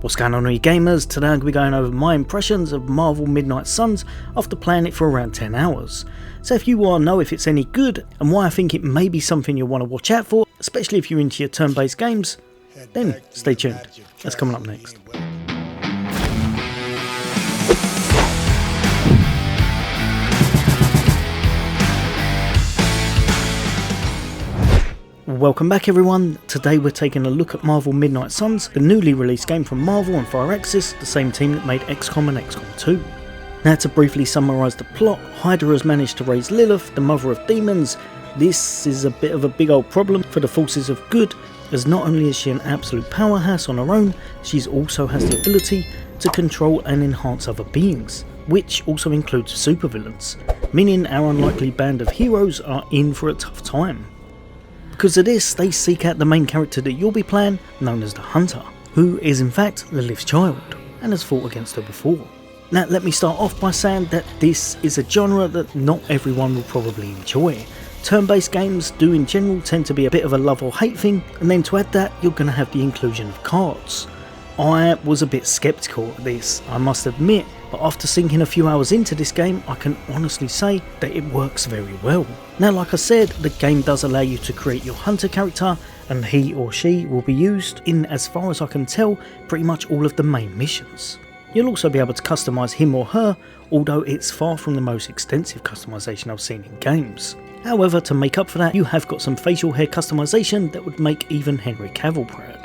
What's going on, you gamers? Today I'm going to be going over my impressions of Marvel Midnight Suns after playing it for around 10 hours. So if you want to know if it's any good and why I think it may be something you'll want to watch out for, especially if you're into your turn-based games, then stay tuned. That's coming up next. Welcome back everyone. Today we're taking a look at Marvel Midnight Suns, the newly released game from Marvel and Firaxis, the same team that made XCOM and XCOM 2. Now to briefly summarise the plot, Hydra has managed to raise Lilith, the mother of demons. This is a bit of a big old problem for the forces of good, as not only is she an absolute powerhouse on her own, she also has the ability to control and enhance other beings, which also includes supervillains, meaning our unlikely band of heroes are in for a tough time. Because of this, they seek out the main character that you'll be playing, known as the Hunter, who is in fact Lilith's child, and has fought against her before. Now let me start off by saying that this is a genre that not everyone will probably enjoy. Turn-based games do in general tend to be a bit of a love or hate thing, and then to add that, you're going to have the inclusion of cards. I was a bit sceptical at this, I must admit, but after sinking a few hours into this game, I can honestly say that it works very well. Now like I said, the game does allow you to create your hunter character, and he or she will be used in, as far as I can tell, pretty much all of the main missions. You'll also be able to customise him or her, although it's far from the most extensive customisation I've seen in games. However, to make up for that, you have got some facial hair customisation that would make even Henry Cavill proud.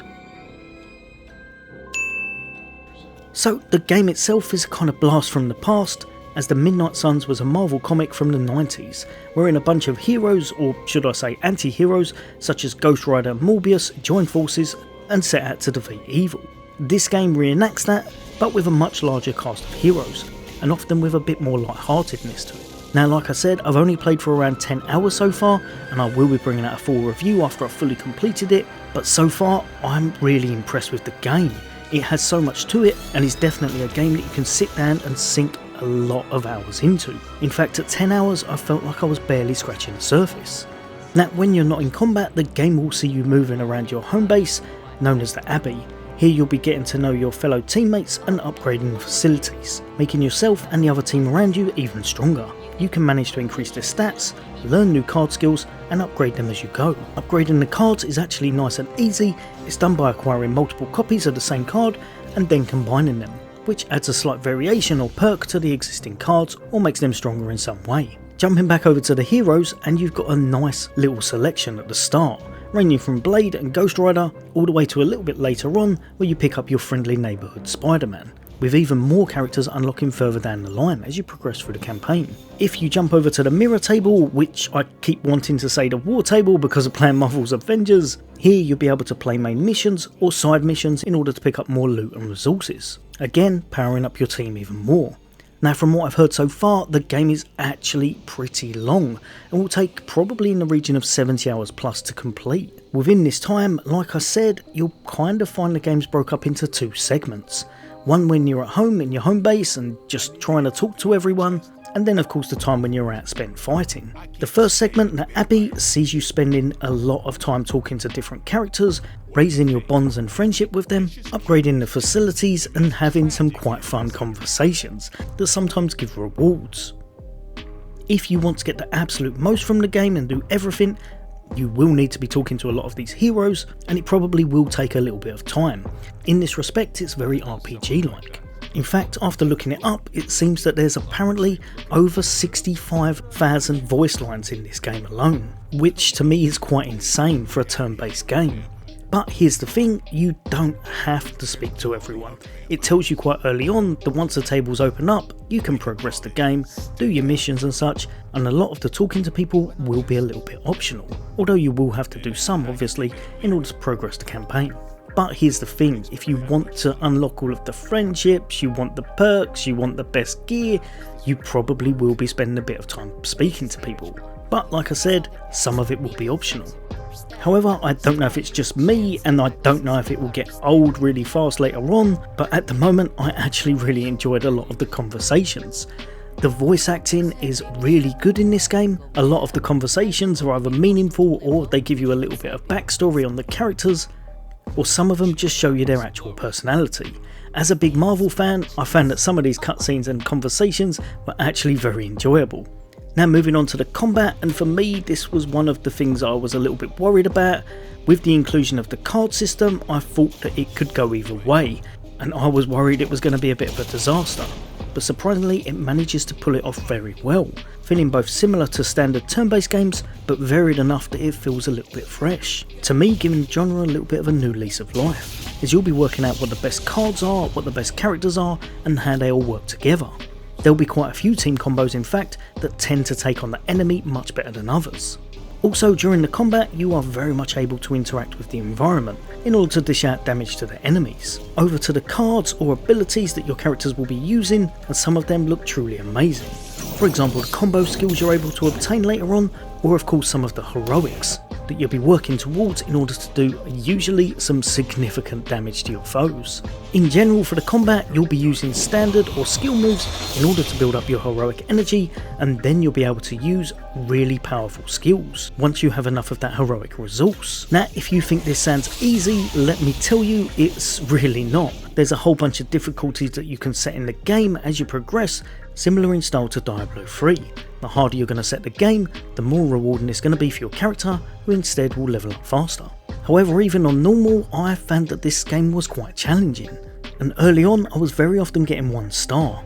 So the game itself is a kind of blast from the past, as the Midnight Suns was a Marvel comic from the 90s, wherein a bunch of heroes, or should I say anti-heroes, such as Ghost Rider and Morbius join forces and set out to defeat evil. This game reenacts that, but with a much larger cast of heroes, and often with a bit more lightheartedness to it. Now like I said, I've only played for around 10 hours so far, and I will be bringing out a full review after I've fully completed it, but so far I'm really impressed with the game. It has so much to it, and is definitely a game that you can sit down and sink a lot of hours into. In fact, at 10 hours I felt like I was barely scratching the surface. Now when you're not in combat, the game will see you moving around your home base, known as the Abbey. Here you'll be getting to know your fellow teammates and upgrading the facilities, making yourself and the other team around you even stronger. You can manage to increase their stats, learn new card skills and upgrade them as you go. Upgrading the cards is actually nice and easy. It's done by acquiring multiple copies of the same card and then combining them, which adds a slight variation or perk to the existing cards or makes them stronger in some way. Jumping back over to the heroes, and you've got a nice little selection at the start, ranging from Blade and Ghost Rider all the way to a little bit later on where you pick up your friendly neighbourhood Spider-Man, with even more characters unlocking further down the line as you progress through the campaign. If you jump over to the mirror table, which I keep wanting to say the war table because of playing Marvel's Avengers, here you'll be able to play main missions or side missions in order to pick up more loot and resources, again powering up your team even more. Now from what I've heard so far, the game is actually pretty long and will take probably in the region of 70 hours plus to complete. Within this time, like I said, you'll kind of find the game's broke up into two segments. One when you're at home in your home base and just trying to talk to everyone, and then of course the time when you're out spent fighting. The first segment, the Abbey, sees you spending a lot of time talking to different characters, raising your bonds and friendship with them, upgrading the facilities and having some quite fun conversations that sometimes give rewards. If you want to get the absolute most from the game and do everything, you will need to be talking to a lot of these heroes, and it probably will take a little bit of time. In this respect, it's very RPG-like. In fact, after looking it up, it seems that there's apparently over 65,000 voice lines in this game alone, which to me is quite insane for a turn-based game. But here's the thing, you don't have to speak to everyone. It tells you quite early on that once the tables open up, you can progress the game, do your missions and such, and a lot of the talking to people will be a little bit optional, although you will have to do some obviously in order to progress the campaign. But here's the thing, if you want to unlock all of the friendships, you want the perks, you want the best gear, you probably will be spending a bit of time speaking to people. But like I said, some of it will be optional. However, I don't know if it's just me, and I don't know if it will get old really fast later on, but at the moment I actually really enjoyed a lot of the conversations. The voice acting is really good in this game. A lot of the conversations are either meaningful or they give you a little bit of backstory on the characters, or some of them just show you their actual personality. As a big Marvel fan, I found that some of these cutscenes and conversations were actually very enjoyable. Now moving on to the combat, and for me this was one of the things I was a little bit worried about. With the inclusion of the card system, I thought that it could go either way, and I was worried it was going to be a bit of a disaster. But surprisingly it manages to pull it off very well, feeling both similar to standard turn-based games, but varied enough that it feels a little bit fresh. To me, giving the genre a little bit of a new lease of life, as you'll be working out what the best cards are, what the best characters are, and how they all work together. There'll be quite a few team combos in fact that tend to take on the enemy much better than others. Also during the combat you are very much able to interact with the environment in order to dish out damage to the enemies. Over to the cards or abilities that your characters will be using, and some of them look truly amazing. For example, the combo skills you're able to obtain later on, or of course some of the heroics that you'll be working towards in order to do usually some significant damage to your foes. In general for the combat you'll be using standard or skill moves in order to build up your heroic energy, and then you'll be able to use really powerful skills once you have enough of that heroic resource. Now if you think this sounds easy, let me tell you it's really not. There's a whole bunch of difficulties that you can set in the game as you progress, similar in style to Diablo 3. The harder you're going to set the game, the more rewarding it's going to be for your character, who instead will level up faster. However, even on normal, I found that this game was quite challenging, and early on I was very often getting 1 star.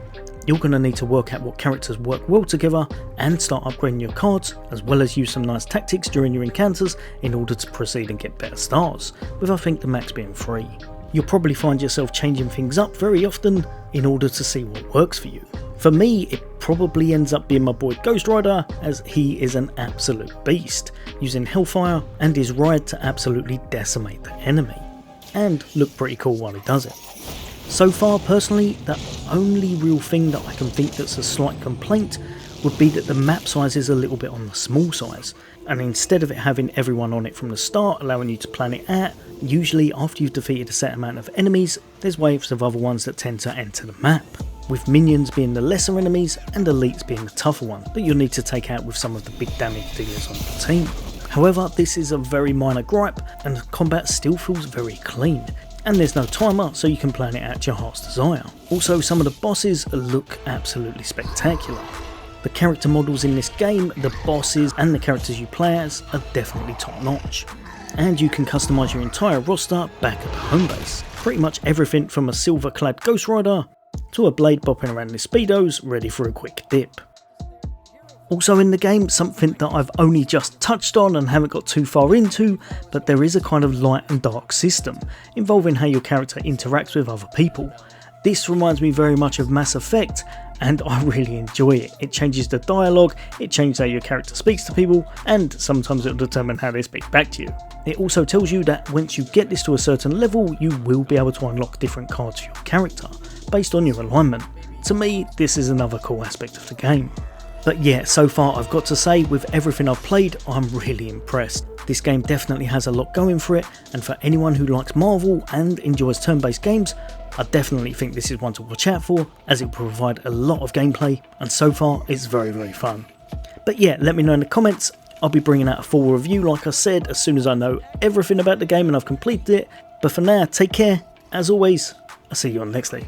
You're going to need to work out what characters work well together and start upgrading your cards, as well as use some nice tactics during your encounters in order to proceed and get better stars, with I think the max being 3. You'll probably find yourself changing things up very often in order to see what works for you. For me, it probably ends up being my boy Ghost Rider, as he is an absolute beast, using Hellfire and his ride to absolutely decimate the enemy, and look pretty cool while he does it. So far personally, the only real thing that I can think that's a slight complaint would be that the map size is a little bit on the small size, and instead of it having everyone on it from the start allowing you to plan it out, usually after you've defeated a set amount of enemies, there's waves of other ones that tend to enter the map, with minions being the lesser enemies and elites being the tougher one that you'll need to take out with some of the big damage dealers on your team. However, this is a very minor gripe, and the combat still feels very clean, and there's no timer so you can plan it out to your heart's desire. Also, some of the bosses look absolutely spectacular. The character models in this game, the bosses and the characters you play as are definitely top notch, and you can customise your entire roster back at the home base. Pretty much everything from a silver clad Ghost Rider to a blade bopping around the speedos ready for a quick dip. Also in the game, something that I've only just touched on and haven't got too far into, but there is a kind of light and dark system involving how your character interacts with other people. This reminds me very much of Mass Effect, and I really enjoy it. It changes the dialogue, it changes how your character speaks to people, and sometimes it will determine how they speak back to you. It also tells you that once you get this to a certain level, you will be able to unlock different cards for your character, based on your alignment. To me, this is another cool aspect of the game. But yeah, so far I've got to say, with everything I've played, I'm really impressed. This game definitely has a lot going for it, and for anyone who likes Marvel and enjoys turn-based games, I definitely think this is one to watch out for, as it will provide a lot of gameplay, and so far it's very fun. But yeah, let me know in the comments. I'll be bringing out a full review, like I said, as soon as I know everything about the game and I've completed it. But for now, take care. As always, I'll see you on the next day.